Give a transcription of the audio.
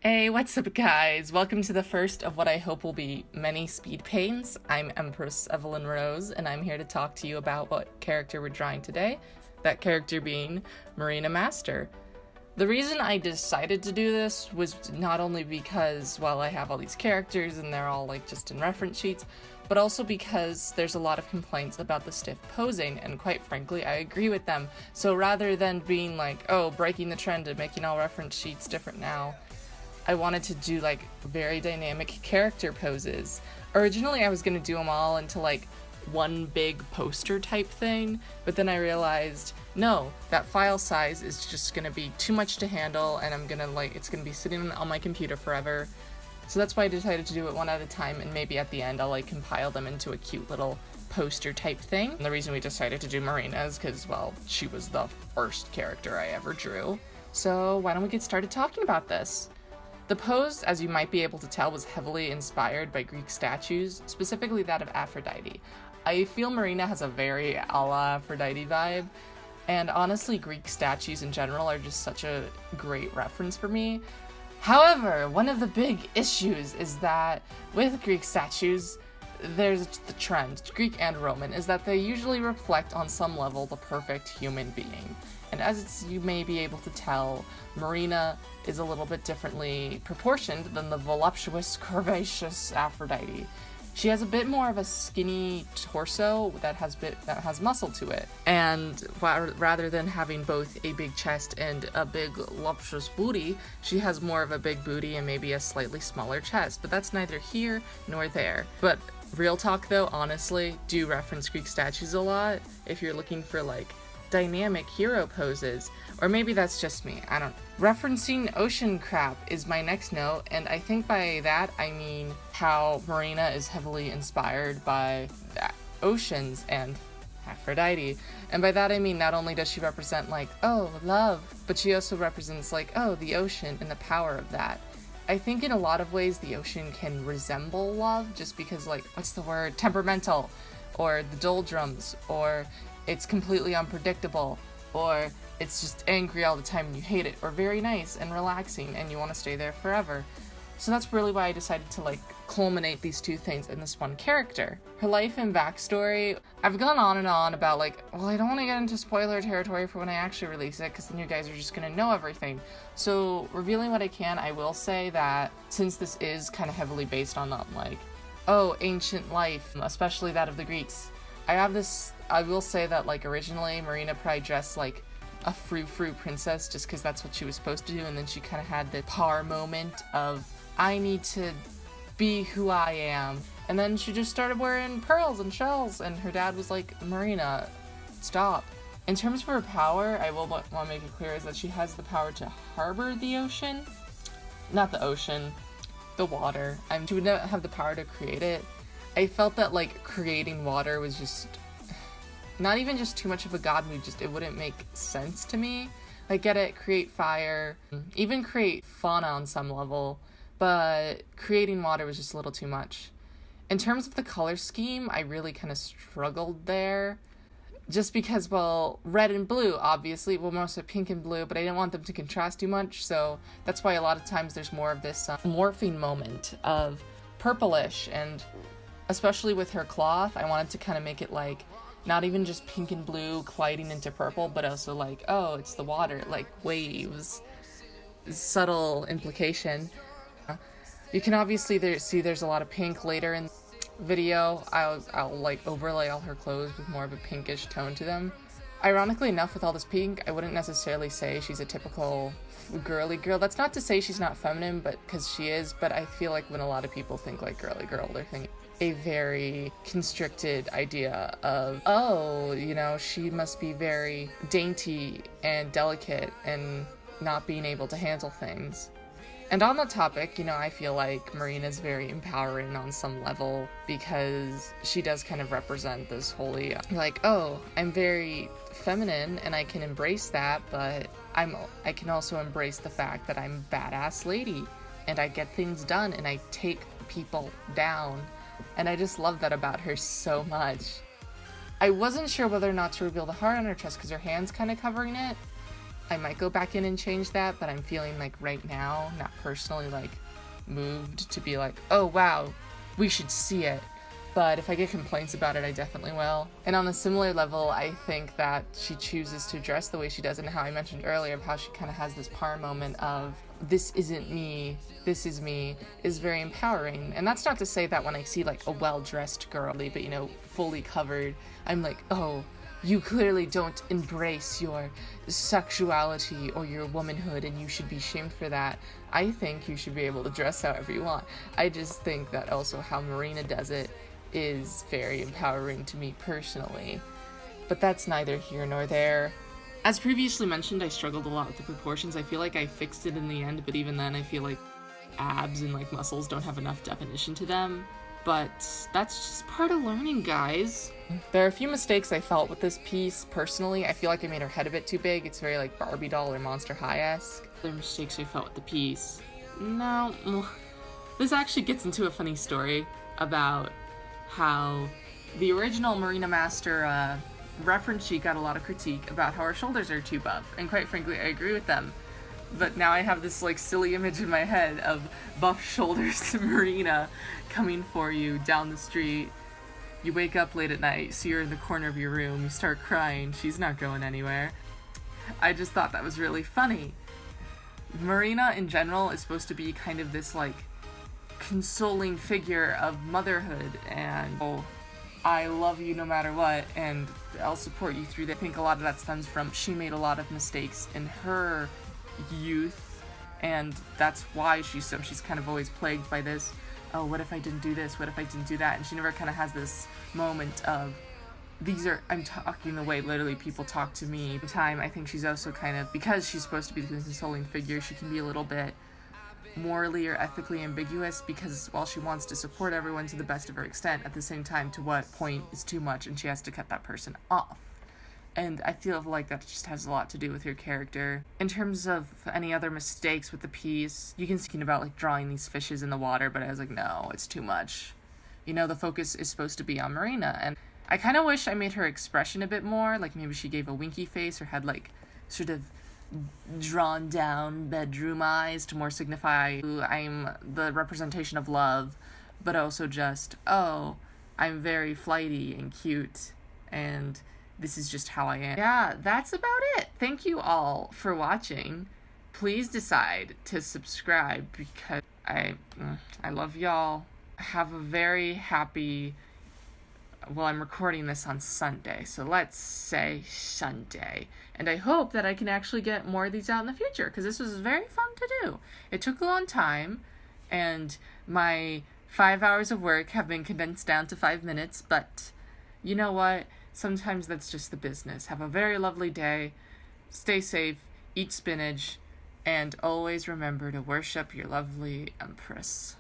Hey, what's up guys? Welcome to the first of what I hope will be many speed paints. I'm Empress Evelyn Rose, and I'm here to talk to you about what character we're drawing today, that character being Marina Master. The reason I decided to do this was not only because, well, I have all these characters and they're all just in reference sheets, but also because there's a lot of complaints about the stiff posing, and quite frankly, I agree with them. So rather than being breaking the trend and making all reference sheets different now, I wanted to do very dynamic character poses. Originally I was gonna do them all into one big poster type thing, but then I realized, no, that file size is just gonna be too much to handle, and it's gonna be sitting on my computer forever. So that's why I decided to do it one at a time, and maybe at the end I'll compile them into a cute little poster type thing. And the reason we decided to do Marina is because, well, she was the first character I ever drew. So why don't we get started talking about this? The pose, as you might be able to tell, was heavily inspired by Greek statues, specifically that of Aphrodite. I feel Marina has a very a la Aphrodite vibe, and honestly Greek statues in general are just such a great reference for me. However, one of the big issues is that with Greek statues, there's the trend, Greek and Roman, is that they usually reflect on some level the perfect human being. And as you may be able to tell, Marina is a little bit differently proportioned than the voluptuous, curvaceous Aphrodite. She has a bit more of a skinny torso that has muscle to it. And rather than having both a big chest and a big voluptuous booty, she has more of a big booty and maybe a slightly smaller chest. But that's neither here nor there. But real talk though, honestly, do reference Greek statues a lot if you're looking for dynamic hero poses, or maybe that's just me, I don't know. Referencing ocean crap is my next note, and I think by that I mean how Marina is heavily inspired by oceans and Aphrodite. And by that I mean not only does she represent love, but she also represents the ocean and the power of that. I think in a lot of ways the ocean can resemble love, just because what's the word? Temperamental, or the doldrums, or it's completely unpredictable, or it's just angry all the time and you hate it, or very nice and relaxing and you want to stay there forever. So that's really why I decided to culminate these two things in this one character. Her life and backstory, I've gone on and on about well, I don't want to get into spoiler territory for when I actually release it, because then you guys are just gonna know everything. So revealing what I can, I will say that since this is kind of heavily based on ancient life, especially that of the Greeks, I will say that originally Marina probably dressed a frou-frou princess just because that's what she was supposed to do, and then she kind of had the power moment of, I need to be who I am, and then she just started wearing pearls and shells, and her dad was like, Marina, stop. In terms of her power, I will want to make it clear is that she has the power to harbor the ocean. Not the ocean, the water. She would not have the power to create it. I felt that creating water was just not even just too much of a god move, just it wouldn't make sense to me. Get it, create fire, even create fauna on some level, but creating water was just a little too much. In terms of the color scheme, I really kind of struggled there, just because, well, red and blue, obviously, well, mostly pink and blue, but I didn't want them to contrast too much, so that's why a lot of times there's more of this morphing moment of purplish, and especially with her cloth, I wanted to kind of make it not even just pink and blue colliding into purple, but also oh, it's the water, waves. Subtle implication. You can obviously see there's a lot of pink later in the video. I'll overlay all her clothes with more of a pinkish tone to them. Ironically enough, with all this pink, I wouldn't necessarily say she's a typical girly girl. That's not to say she's not feminine, but because she is, but I feel when a lot of people think girly girl, they're thinking a very constricted idea of, oh, she must be very dainty and delicate and not being able to handle things. And on the topic, I feel Marina's very empowering on some level, because she does kind of represent this holy, oh, I'm very feminine and I can embrace that, but I can also embrace the fact that I'm a badass lady and I get things done and I take people down. And I just love that about her so much. I wasn't sure whether or not to reveal the heart on her chest because her hand's kind of covering it. I might go back in and change that, but I'm feeling like right now, not personally like moved to be like, oh wow, we should see it. But if I get complaints about it, I definitely will. And on a similar level, I think that she chooses to dress the way she does, and how I mentioned earlier of how she kind of has this power moment of, this isn't me, this is me, is very empowering. And that's not to say that when I see like a well-dressed girl, but you know, fully covered, I'm like, oh, you clearly don't embrace your sexuality or your womanhood and you should be shamed for that. I think you should be able to dress however you want. I just think that also how Marina does it is very empowering to me personally. But that's neither here nor there. As previously mentioned, I struggled a lot with the proportions. I feel like I fixed it in the end, but even then I feel like abs and like muscles don't have enough definition to them. But that's just part of learning, guys. There are a few mistakes I felt with this piece, personally. I feel like I made her head a bit too big. It's very like Barbie doll or Monster High-esque. Other mistakes I felt with the piece. No, this actually gets into a funny story about how the original Marina Master reference sheet got a lot of critique about how her shoulders are too buff. And quite frankly, I agree with them. But now I have this like silly image in my head of buff shoulders to Marina coming for you down the street. You wake up late at night, see her in the corner of your room, you start crying, she's not going anywhere. I just thought that was really funny. Marina in general is supposed to be kind of this like consoling figure of motherhood and, oh, I love you no matter what and I'll support you through that. I think a lot of that stems from she made a lot of mistakes in her youth, and that's why she's kind of always plagued by this, oh, what if I didn't do this, what if I didn't do that, and she never kind of has this moment of, I'm talking the way literally people talk to me. Time, I think she's also kind of, because she's supposed to be the consoling figure, she can be a little bit morally or ethically ambiguous, because while she wants to support everyone to the best of her extent, at the same time, to what point is too much and she has to cut that person off. And I feel like that just has a lot to do with your character. In terms of any other mistakes with the piece, you can speak about like drawing these fishes in the water, but I was like, no, it's too much. You know, the focus is supposed to be on Marina, and I kind of wish I made her expression a bit more, like maybe she gave a winky face or had like sort of drawn down bedroom eyes to more signify I'm the representation of love, but also just, oh, I'm very flighty and cute, and this is just how I am. Yeah, that's about it. Thank you all for watching. Please decide to subscribe because I love y'all. Have a very happy, well, I'm recording this on Sunday, so let's say Sunday. And I hope that I can actually get more of these out in the future, because this was very fun to do. It took a long time, and my 5 hours of work have been condensed down to 5 minutes, but you know what? Sometimes that's just the business. Have a very lovely day. Stay safe. Eat spinach. And always remember to worship your lovely Empress.